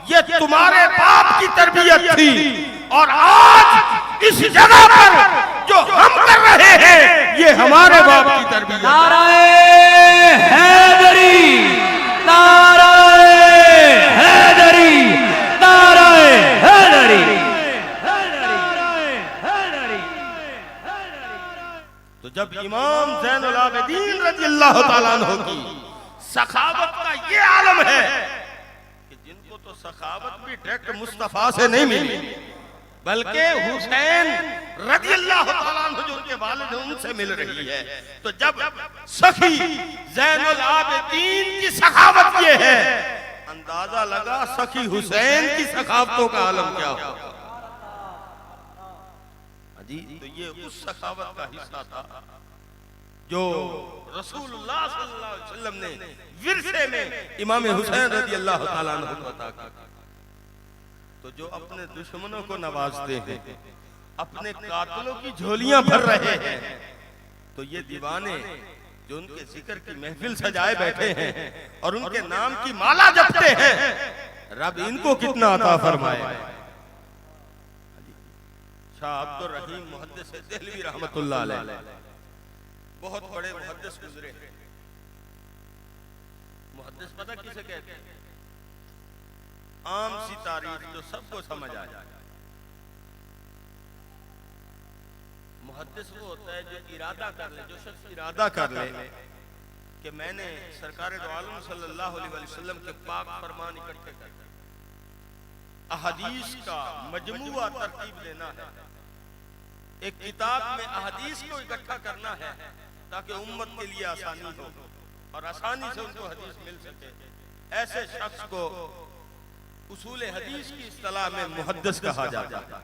ये तुम्हारे बाप की तरबियत थी, और आज इस जगह पर जो हम कर रहे हैं ये हमारे बाप की तरबियत। नाराए हैदरी, नाराए हैदरी, नाराए हैदरी, तो जब इमाम ज़ैनुल आबिदीन रज़ी अल्लाह ताला अन्हु की सखावत का ये आलम है कि जिनको तो सखावत भी डायरेक्ट मुस्तफा से नहीं मिली, बल्कि हुसैन रज़ी अल्लाह ताला अन्हु जो उनके वालिद हैं उनसे मिल रही है। तो जब सखी ज़ैनुल आबिदीन की सखावत ये है, अंदाजा लगा सखी हुसैन की सखावतों का आलम क्या होगा जी। तो ये उस सखावत का हिस्सा था जो रसूलुल्लाह सल्लल्लाहु अलैहि वसल्लम ने विरसे में इमाम हुसैन रज़ी अल्लाह ताला अन्हु को अता किया। तो जो अपने दुश्मनों को नवाजते हैं, अपने कातिलों की झोलियां भर रहे हैं, तो ये दीवाने जो उनके जिक्र की महफिल सजाए बैठे हैं और उनके नाम की माला जपते हैं, रब इनको कितना अता फरमाए। शाह अब्दुर रहीम मुहद्दिस देहलवी रहमतुल्लाह अलैह बहुत बड़े मुहद्दिस गुजरे। मुहद्दिस पता किसे कहते हैं? आम सी तारीफ जो सबको समझ आ जाए। मुहद्दिस वो होता है जो इरादा कर ले, जो शख्स इरादा कर ले कि मैंने सरकार दो आलम सल्लल्लाहु अलैहि वसल्लम के पाक फरमान इकट्ठे कर अहदीस का मजमुआ तरतीब देना है, एक किताब में अहदीस को इकट्ठा करना है ताकि उम्मत के लिए आसानी हो और आसानी से उनको हदीस मिल सके। ऐसे शख्स को उसूल हदीस की इस्तिलाह में मुहद्दिस कहा जाता है।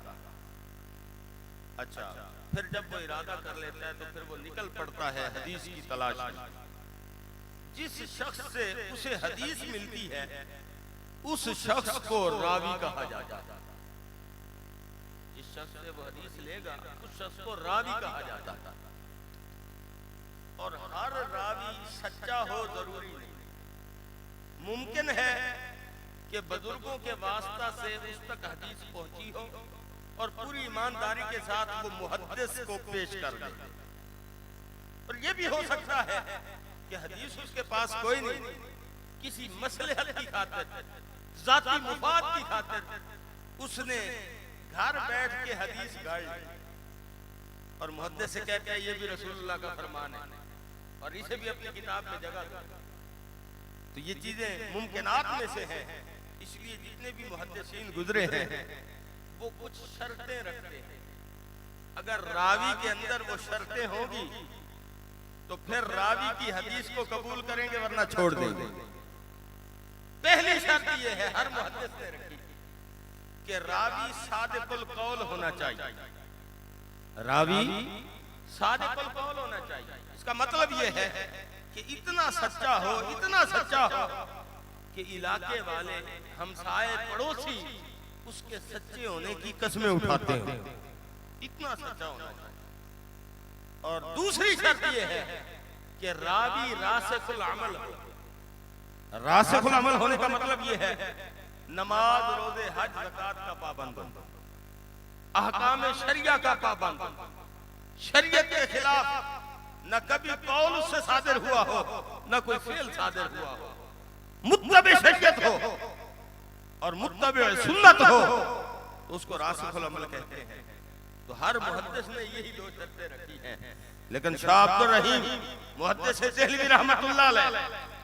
अच्छा, फिर जब वो इरादा कर लेता है तो फिर वो निकल पड़ता है हदीस की तलाश में। जिस शख्स से उसे हदीस मिलती है उस शख्स को रावी कहा जाता है। जिस शख्स से वो हदीस लेगा उस शख्स को रावी कहा जाता है। और हर रावी सच्चा हो जरूरी नहीं। मुमकिन है कि बुजुर्गों के वास्ता से उस तक हदीस पहुंची हो और पूरी ईमानदारी के साथ वो मुहद्दिस को पेश कर दे। और ये भी हो सकता है कि हदीस उसके पास कोई नहीं, किसी मसलहत की खातिर, जाती मुफाद की खातिर उसने घर बैठ के हदीस गाई और मुहद्दिस से कहते हैं ये भी रसूलुल्लाह का फरमान है और इसे भी अपनी किताब में जगह दो। तो ये चीजें मुमकिनात में से हैं। इसलिए जितने भी मुहद्दिसीन गुजरे हैं वो कुछ शर्तें रखते हैं। अगर रावी के अंदर वो शर्तें होंगी तो फिर रावी की हदीस को कबूल करेंगे वरना छोड़ देंगे। पहली शर्त ये है हर मुहद्दिस ने रखी कि रावी सादिकुल कौल होना चाहिए। रावी सादिकुल कौल होना चाहिए। इसका मतलब ये है कि इतना सच्चा हो कि इलाके वाले हमसाए पड़ोसी उसके सच्चे होने की कसमें उठाते हैं। इतना सच्चा होना चाहिए। और दूसरी शर्त ये है कि रावी रासिखुल अमल हो। रासिखुल अमल होने का मतलब ये है नमाज, रोजे, हज, ज़कात का पाबंद हो, अहकाम शरिया का पाबंद हो, शरीयत के खिलाफ न कभी कौल उससे सादिर हुआ हो न कोई फेल सादिर हुआ हो, मुत्तबे शरीयत हो और मुत्तबे सुन्नत हो तो उसको रासिखुल अमल कहते हैं। तो हर मुहद्दिस ने यही दो शर्तें रखी हैं। लेकिन शाह अब्दुर रहीम मुहद्दिस देहलवी रहमतुल्लाह अलैह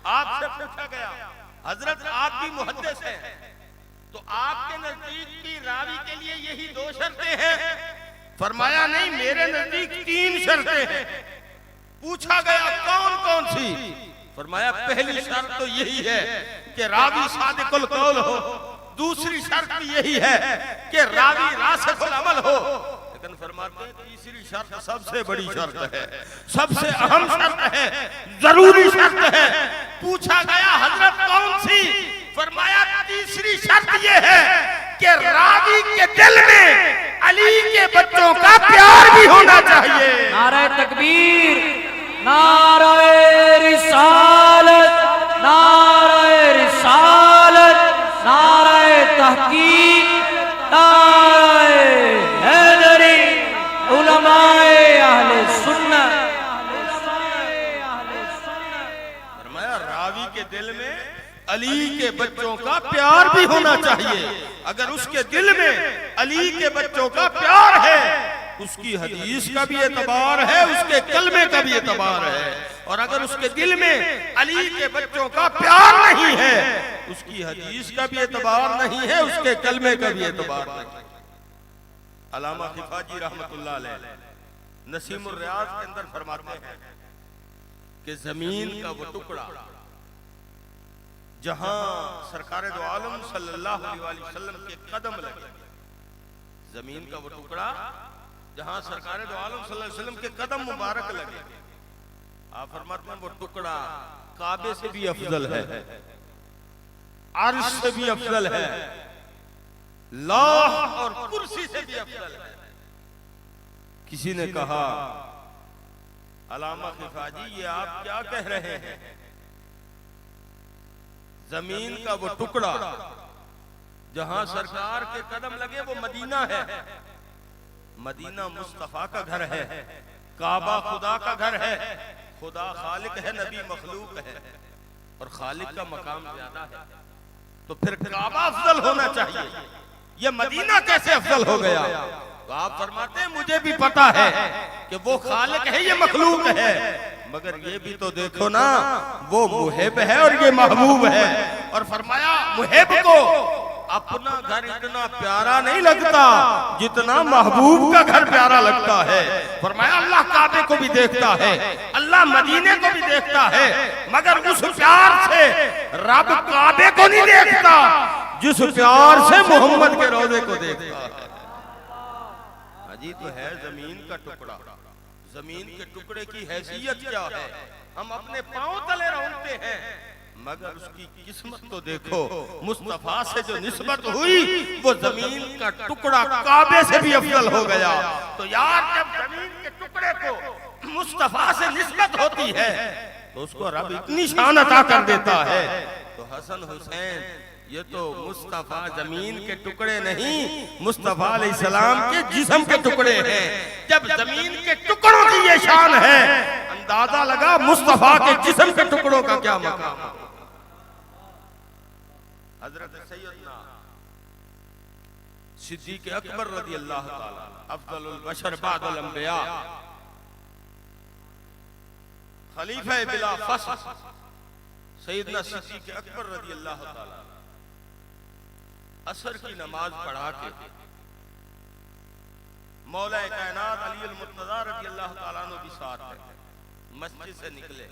आपसे पूछा गया, हजरत आप भी मुहद्दिस हैं तो आपके नजदीक की रावी के लिए यही दो शर्तें हैं? फरमाया नहीं, मेरे नजदीक 3 शर्तें हैं। पूछा गया कौन कौन सी? फरमाया पहली शर्त तो यही है कि रावी सादिकुल कौल हो, दूसरी शर्त यही है कि रावी रासिखुल अमल हो। लेकिन फरमाते हैं तीसरी शर्त सबसे बड़ी शर्त है, सबसे अहम शर्त है, जरूरी शर्त है। पूछा गया हजरत कौन सी? फरमाया तीसरी शर्त ये है कि रावी के दिल में अली के बच्चों का प्यार भी होना चाहिए। नारे तकबीर, नारे रिसालत, नारे रिसालत, नारे तहकीक, नारे हैदरी, उलमाए अहले सुन्नत। फरमाया रावी के दिल में अली के बच्चों का प्यार भी होना चाहिए। अगर उसके दिल में अली के बच्चों का प्यार है उसकी हदीस का भी एतबार है, उसके कलमे का भी एतबार है। और अगर उसके दिल में अली के बच्चों का प्यार नहीं है उसकी हदीस का भी एतबार नहीं है, उसके कलमे का भी एतबार नहीं। अल्लामा खिफाजी रहमतुल्लाह अलैह नसीमुर रियाज के अंदर फरमाते हैं कि जमीन का वो टुकड़ा जहां सरकार दो आलम सल्लल्लाहु अलैहि वसल्लम के कदम लगे, जमीन का वो टुकड़ा जहां सरकार दो आलम सल्लल्लाहु अलैहि वसल्लम के कदम मुबारक लगे, आप फरमाते हैं वो टुकड़ा काबे से भी अफजल है, अर्श से भी अफजल है, लौह और कुर्सी से भी अफजल है। किसी ने कहा अल्लामा खिफाजी ये आप क्या कह रहे हैं? जमीन का वो टुकड़ा जहां सरकार के कदम लगे वो मदीना है, मदीना मुस्तफा का घर है, काबा खुदा का घर है, खुदा खालिक है, नबी मखलूक है और खालिक का मकाम ज्यादा है। तो फिर काबा अफजल होना चाहिए, ये मदीना कैसे अफजल हो गया? तो आप फरमाते हैं मुझे भी पता है कि वो खालिक है, ये मखलूक है। मगर ये भी तो देखो ना, वो मुहिब है और ये महबूब है। और फरमाया मुहिब को अपना घर इतना प्यारा नहीं लगता जितना महबूब का घर प्यारा लगता है। फरमाया अल्लाह काबे को भी देखता है, अल्लाह मदीने को भी देखता है, मगर उस प्यार से रब काबे को नहीं देखता जिस प्यार से मोहम्मद के रोजे को देखता है। अजी तो है जमीन का टुकड़ा, जमीन के टुकड़े की हैसियत क्या है, हम अपने पांव तले रौंदते हैं, मगर उसकी किस्मत तो देखो, मुस्तफा से जो निस्बत हुई वो जमीन का टुकड़ा काबे से भी अफजल हो गया। तो यार जब जमीन के टुकड़े को मुस्तफा से निस्बत होती है तो उसको रब इतनी शान अता कर देता है। तो हसन हुसैन ये तो मुस्तफा जमीन के टुकड़े नहीं, मुस्तफा अलैहिस्सलाम के जिस्म के टुकड़े हैं। जब जमीन के टुकड़ों की ये शान है, अंदाजा लगा मुस्तफा के जिस्म के टुकड़ों का क्या मकाम। हजरत सैयदना सिद्दीक़ अकबर रज़ियल्लाहु ताला अफ़ज़लुल बशर बादल अंबिया, खलीफा बिला फस्ल सैयदना सिद्दीक़ अकबर रज़ियल्लाहु ताला असर की नमाज पढ़ा के मौला कायनात अली अल मुर्तज़ा रज़ियल्लाहु ताला अन्हु के साथ मस्जिद से निकले।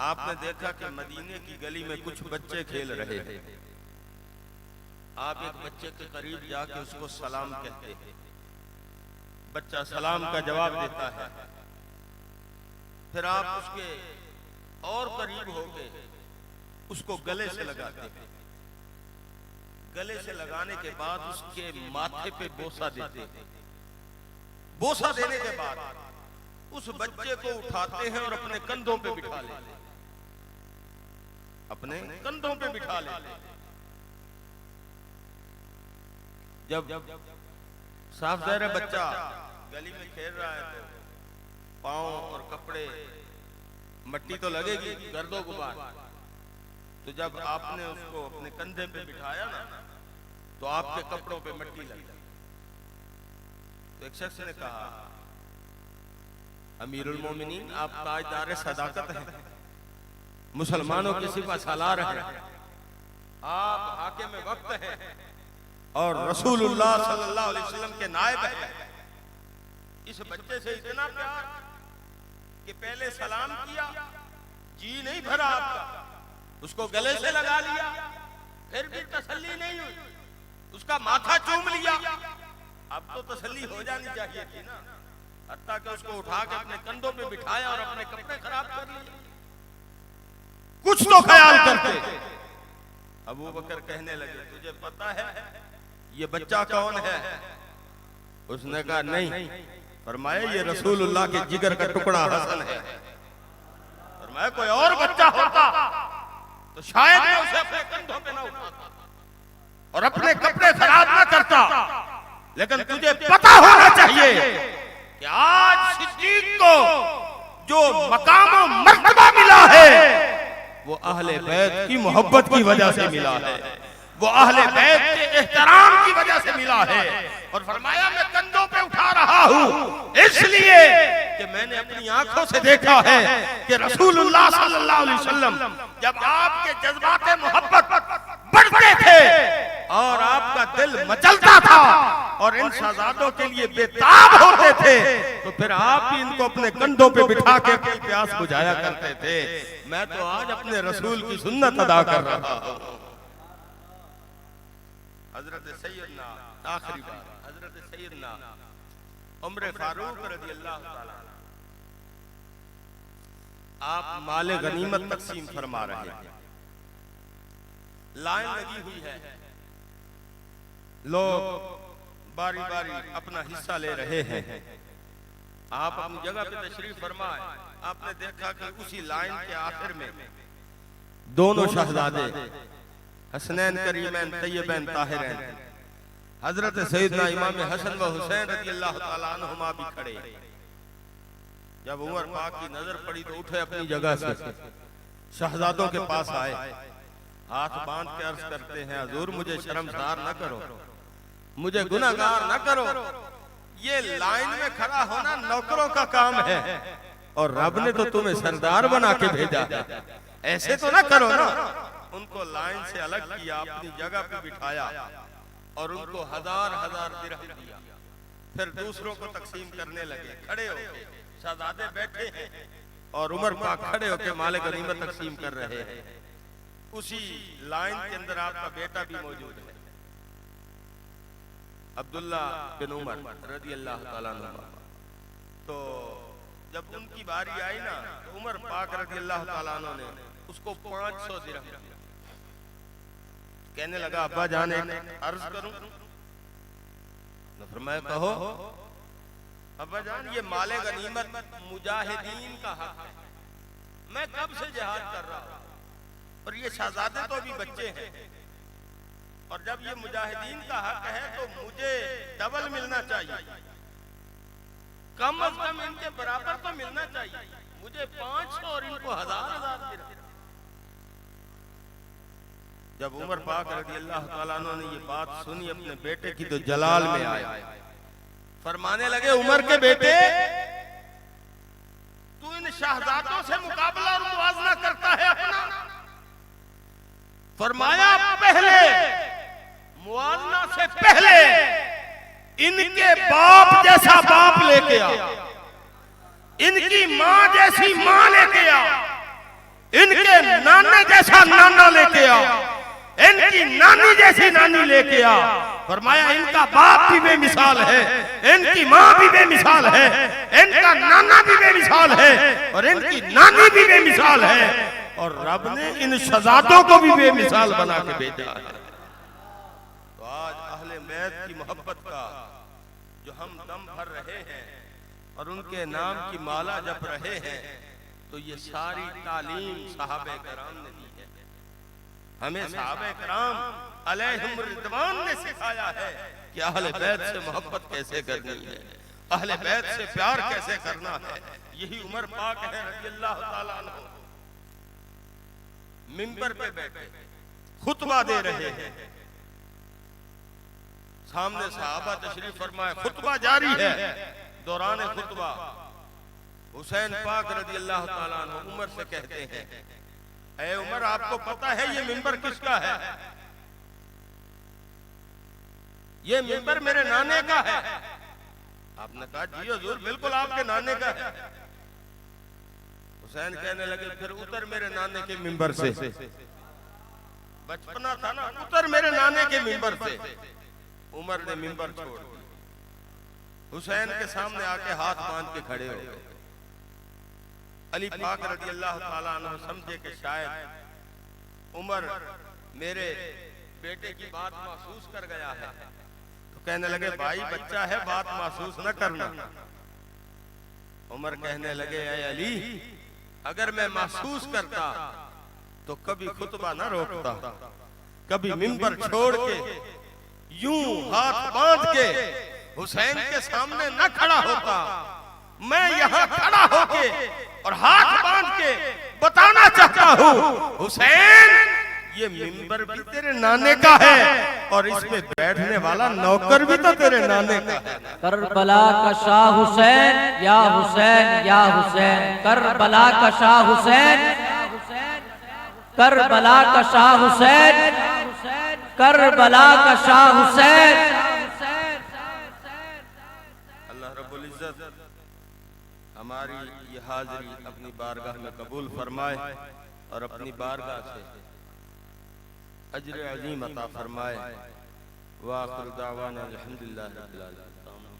आपने देखा कि मदीने की गली में कुछ बच्चे खेल रहे हैं। आप एक बच्चे के करीब जाके उसको सलाम कहते हैं, बच्चा सलाम का जवाब देता है। फिर आप उसके और करीब होके उसको गले से लगाते हैं। गले से लगाने के बाद उसके माथे पे बोसा देते हैं। बोसा देने के बाद उस बच्चे को उठाते हैं और अपने कंधों पे बिठा लेते हैं, अपने कंधों पे बिठा लेते हैं। जब साफ ज़ाहिर बच्चा गली में खेल रहा है तो पांव और कपड़े मट्टी तो लगेगी, गर्दो गुबार। तो जब आपने उसको अपने कंधे पे बिठाया ना तो आपके कपड़ों पे मट्टी लगी। तो एक शख्स ने कहा, अमीरुल मोमिनीन आप ताजदार सदाकत हैं, मुसलमानों की सिफा सालार हैं, आप हाकिम वक्त हैं और रसूलुल्लाह सल्लल्लाहु अलैहि वसल्लम के नायब हैं। इस बच्चे से इतना प्यार कि पहले सलाम किया, जी नहीं भरा आपका, उसको गले से लगा लिया, फिर भी तसल्ली नहीं हुई, उसका माथा चूम लिया। अब तो तसल्ली हो जानी चाहिए थी ना, हत्ता कि उसको उठा के अपने कंधों पे बिठाया और अपने कपड़े खराब कर लिए। कुछ तो ख्याल करते। अबू बकर कहने लगे, तुझे पता है ये बच्चा कौन है? उसने कहा नहीं। फरमाया ये रसूलुल्लाह के जिगर का टुकड़ा हसन है। फरमाया कोई और बच्चा होता तो शायद मैं उसे अपने कंधों पे ना उठाता और अपने कपड़े खराब ना करता, लेकिन तुझे पता होना चाहिए कि आज सिद्दीक को जो मकाम और मर्तबा मिला है वो अहले बैत की मोहब्बत की वजह से मिला है, वो अहले बैत के एहतराम की वजह से मिला है। और फरमाया मैं कंधों पे उठा रहा हूँ इसलिए कि मैंने अपनी आंखों से देखा है कि रसूलुल्लाह सल्लल्लाहु अलैहि वसल्लम जब आपके जज्बात मोहब्बत बढ़ते थे और आपका दिल मचलता था और इन शहजादों के लिए बेताब होते थे, तो फिर आप ही इनको अपने कंधों पे बिठा के अपनी प्यास बुझाया करते थे। मैं तो आज अपने रसूल की सुन्नत अदा कर रहा हूं। हजरत सैयदना आखिरी बात, हजरत सैयदना उमर फारूक रज़ियल्लाहु ताला आप माले गनीमत तकसीम फरमा रहे हैं, लाइन लगी हुई है, लोग बारी बारी अपना हिस्सा ले रहे हैं। आप अपनी जगह पे तशरीफ फरमाए। आपने देखा कि उसी लाइन के आखिर में दोनों शहजादे हसनैन करीमैन तय्यबैन ताहिरैन हजरत सैयदना इमाम हसन व हुसैन रज़ियल्लाहु ताला अन्हुमा भी खड़े। जब उमर पाक की नजर पड़ी तो उठे अपनी जगह से, शहजादों के पास आए, हाथ बांध के अर्ज करते हैं, हुजूर मुझे शर्मसार न करो, मुझे गुनाहगार न करो। ये लाइन में खड़ा होना नौकरों का काम है, और रब ने तो तुम्हें सरदार बना के भेजा है, ऐसे तो ना करो ना। उनको लाइन से अलग किया, अपनी जगह पे बिठाया और उनको हजार हजार दिरहम दिया। फिर दूसरों को तकसीम करने लगे। खड़े हो शहजादे बैठे हैं और उमर पाक खड़े होकर माले गनीमत तकसीम कर रहे हैं। उसी लाइन के अंदर आपका बेटा भी मौजूद है, अब्दुल्ला बिन उमर रज़ी अल्लाह ताला अन्हु। तो जब उनकी बारी आई ना, तो उमर पाक रज़ी अल्लाह ताला अन्हु ने उसको 500 दिरहम दिया। कहने लगा अब्बा जान एक अर्ज करूं? तो फरमाया कहो। अब्बा जान ये माले गनीमत मुजाहिदीन का हक है, मैं कब से जिहाद कर रहा हूं और ये शहजादे तो अभी बच्चे हैं, और जब ये मुजाहिदीन का हक है तो मुझे डबल मिलना चाहिए, कम अज कम इनके बराबर तो मिलना चाहिए। मुझे 500 और इनको हजार हजार दिरहम। जब उमर पाक रज़ी अल्लाह ताला अन्हु ने ये बात सुनी अपने बेटे की, तो जलाल में आया, फरमाने लगे उमर के बेटे, तू इन शहजादों से मुकाबला और मुवाजना करता है अपना। फरमाया पहले मुआवजा से पहले इनके बाप जैसा बाप लेके आ, इनकी मां जैसी मां लेके आ, इनके नाने जैसा नाना लेके आ, इनकी नानी जैसी नानी लेके आ। फरमाया इनका बाप भी बेमिसाल है, इनकी मां भी बेमिसाल है, इनका नाना भी बेमिसाल है और इनकी नानी भी बेमिसाल है, और रब ने इन शहजादों को भी बेमिसाल बना के भेजा है। तो आज अहले बैत की मोहब्बत का जो हम दम भर रहे हैं और उनके नाम की माला जप रहे हैं, तो ये सारी तालीम सहाबे कराम ने दी है। हमें सहाबे कराम अलैहिम रिदवान ने सिखाया है कि अहले बैत से मोहब्बत कैसे करनी है, अहले बैत से प्यार कैसे करना है। यही उमर पाक है रज़ी अल्लाह ताला अन्हु, मिंबर पे बैठे खुतबा दे रहे हैं, सामने सहाबा तशरीफ फरमाए, खुतबा जारी है। दौरान खुतबा हुसैन पाक रज़ी अल्लाह ताला अन्हु उमर से कहते हैं, ऐ उमर आपको पता है ये मिंबर किसका है? ये मिंबर मेरे नाने का है। आपने कहा जी हुजूर बिल्कुल आपके नाने का है। हुसैन कहने लगे फिर उतर मेरे नाने के मिंबर से, बचपना था ना, उतर मेरे नाने के मिंबर से। उमर ने मिंबर छोड़ दिया, हुसैन के सामने आके हाथ बांध के खड़े हो गए। अली पाक रज़ी अल्लाह ताला अन्हु समझे कि शायद उमर मेरे बेटे की बात महसूस कर गया है, तो कहने लगे भाई बच्चा है, बात महसूस न करना। उमर कहने लगे ऐ अली, अगर मैं महसूस करता तो कभी खुतबा न रोकता, कभी मिंबर छोड़ के यूं हाथ बांध के हुसैन के सामने न खड़ा होता। मैं यहाँ खड़ा होके और हाथ बांध के बताना चाहता हूँ हुसैन, ये मिंबर भी तेरे नाने का है और इस पे बैठने वाला नौकर भी तो तेरे नाने का है। करबला का शाह हुसैन या हुसैन या हुसैन, करबला का शाह हुसैन, करबला का शाह हुसैन, करबला का शाह हुसैन। अल्लाह रब्बुल इज्जत हमारी ये हाजिरी अपनी बारगाह में कबूल फरमाए और अपनी बारगाह से अजर अजीम अता फरमाए। व आखिर दावाना अल्हम्दुलिल्लाह रब्बिल आलमीन।